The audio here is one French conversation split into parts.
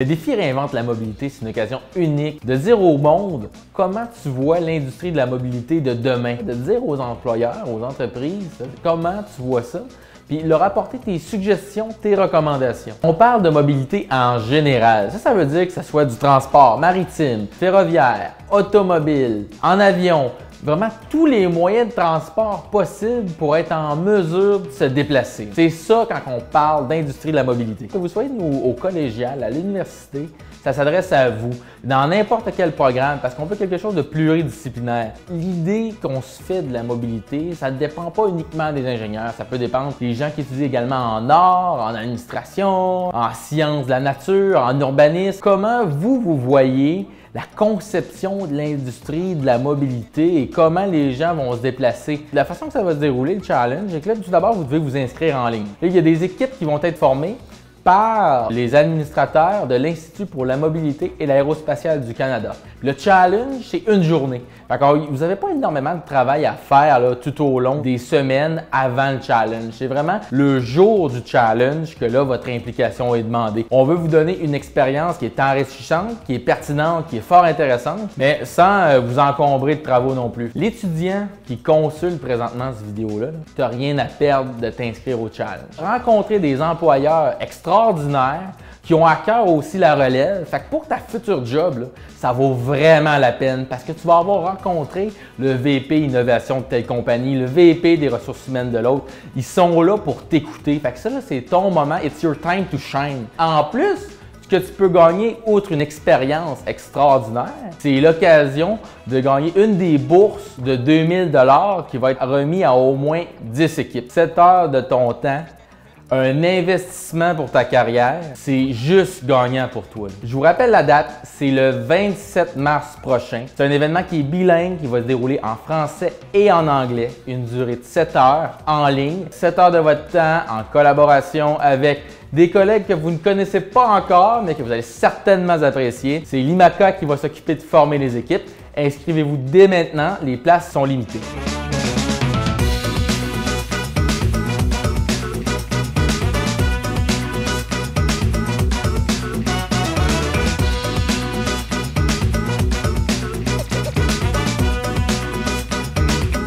Le défi Réinvente la mobilité, c'est une occasion unique de dire au monde comment tu vois l'industrie de la mobilité de demain, de dire aux employeurs, aux entreprises, comment tu vois ça, puis leur apporter tes suggestions, tes recommandations. On parle de mobilité en général. Ça veut dire que ce soit du transport maritime, ferroviaire, automobile, en avion, vraiment tous les moyens de transport possibles pour être en mesure de se déplacer. C'est ça quand on parle d'industrie de la mobilité. Que vous soyez au collégial, à l'université, ça s'adresse à vous, dans n'importe quel programme, parce qu'on veut quelque chose de pluridisciplinaire. L'idée qu'on se fait de la mobilité, ça ne dépend pas uniquement des ingénieurs, ça peut dépendre des gens qui étudient également en art, en administration, en sciences de la nature, en urbanisme. Comment vous voyez la conception de l'industrie de la mobilité et comment les gens vont se déplacer. La façon que ça va se dérouler, le challenge, c'est que là, tout d'abord, vous devez vous inscrire en ligne. Là, il y a des équipes qui vont être formées par les administrateurs de l'Institut pour la mobilité et l'aérospatiale du Canada. Le challenge, c'est une journée. Vous n'avez pas énormément de travail à faire là, tout au long des semaines avant le challenge. C'est vraiment le jour du challenge que là, votre implication est demandée. On veut vous donner une expérience qui est enrichissante, qui est pertinente, qui est fort intéressante, mais sans vous encombrer de travaux non plus. L'étudiant qui consulte présentement cette vidéo-là, tu n'as rien à perdre de t'inscrire au challenge. Rencontrer des employeurs extraordinaires qui ont à cœur aussi la relève. Fait que pour ta future job, là, ça vaut vraiment la peine parce que tu vas avoir rencontré le VP Innovation de telle compagnie, le VP des ressources humaines de l'autre. Ils sont là pour t'écouter. Fait que ça, c'est ton moment. It's your time to shine. En plus, ce que tu peux gagner, outre une expérience extraordinaire, c'est l'occasion de gagner une des bourses de 2000 $ qui va être remise à au moins 10 équipes. 7 heures de ton temps, un investissement pour ta carrière, c'est juste gagnant pour toi. Je vous rappelle la date, c'est le 27 mars prochain. C'est un événement qui est bilingue, qui va se dérouler en français et en anglais. Une durée de 7 heures en ligne. 7 heures de votre temps en collaboration avec des collègues que vous ne connaissez pas encore, mais que vous allez certainement apprécier. C'est l'IMACA qui va s'occuper de former les équipes. Inscrivez-vous dès maintenant, les places sont limitées.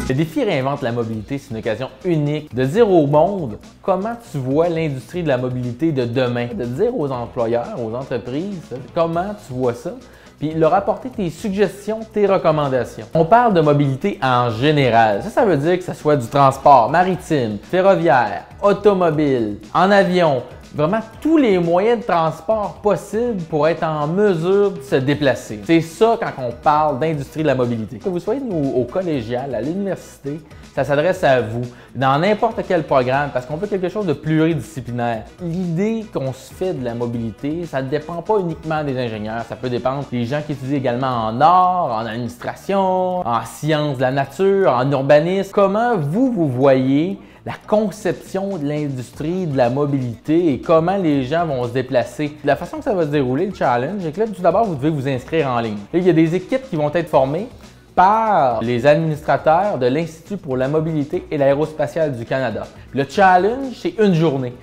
Le défi Réinvente la mobilité, c'est une occasion unique de dire au monde comment tu vois l'industrie de la mobilité de demain, de dire aux employeurs, aux entreprises, comment tu vois ça, puis leur apporter tes suggestions, tes recommandations. On parle de mobilité en général. Ça veut dire que ce soit du transport maritime, ferroviaire, automobile, en avion, vraiment tous les moyens de transport possibles pour être en mesure de se déplacer. C'est ça quand on parle d'industrie de la mobilité. Que vous soyez au collégial, à l'université, ça s'adresse à vous, dans n'importe quel programme, parce qu'on veut quelque chose de pluridisciplinaire. L'idée qu'on se fait de la mobilité, ça ne dépend pas uniquement des ingénieurs, ça peut dépendre des gens qui étudient également en art, en administration, en sciences de la nature, en urbanisme. Comment vous voyez la conception de l'industrie de la mobilité et comment les gens vont se déplacer. La façon que ça va se dérouler, le challenge, c'est que là, tout d'abord, vous devez vous inscrire en ligne. Là, il y a des équipes qui vont être formées par les administrateurs de l'Institut pour la mobilité et l'aérospatiale du Canada. Le challenge, c'est une journée.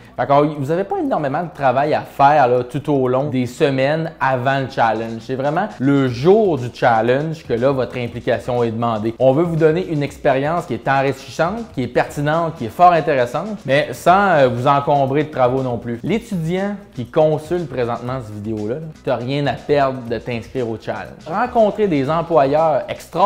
Vous n'avez pas énormément de travail à faire là, tout au long des semaines avant le challenge. C'est vraiment le jour du challenge que là, votre implication est demandée. On veut vous donner une expérience qui est enrichissante, qui est pertinente, qui est fort intéressante, mais sans vous encombrer de travaux non plus. L'étudiant qui consulte présentement cette vidéo-là, tu n'as rien à perdre de t'inscrire au challenge. Rencontrer des employeurs extraordinaires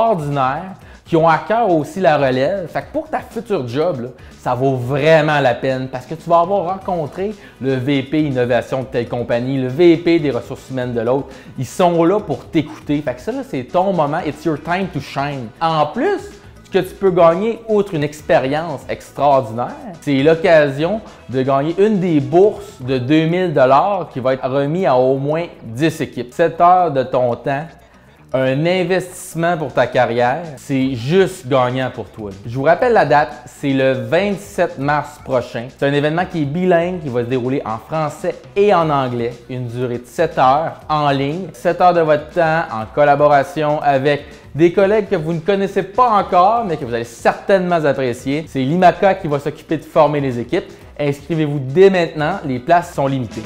qui ont à cœur aussi la relève. Fait que pour ta future job, là, ça vaut vraiment la peine parce que tu vas avoir rencontré le VP Innovation de telle compagnie, le VP des ressources humaines de l'autre. Ils sont là pour t'écouter. Fait que ça, c'est ton moment. It's your time to shine. En plus, ce que tu peux gagner, outre une expérience extraordinaire, c'est l'occasion de gagner une des bourses de 2000 $ qui va être remise à au moins 10 équipes. 7 heures de ton temps, un investissement pour ta carrière, c'est juste gagnant pour toi. Je vous rappelle la date, c'est le 27 mars prochain. C'est un événement qui est bilingue, qui va se dérouler en français et en anglais. Une durée de 7 heures en ligne. 7 heures de votre temps en collaboration avec des collègues que vous ne connaissez pas encore, mais que vous allez certainement apprécier. C'est l'IMACA qui va s'occuper de former les équipes. Inscrivez-vous dès maintenant, les places sont limitées.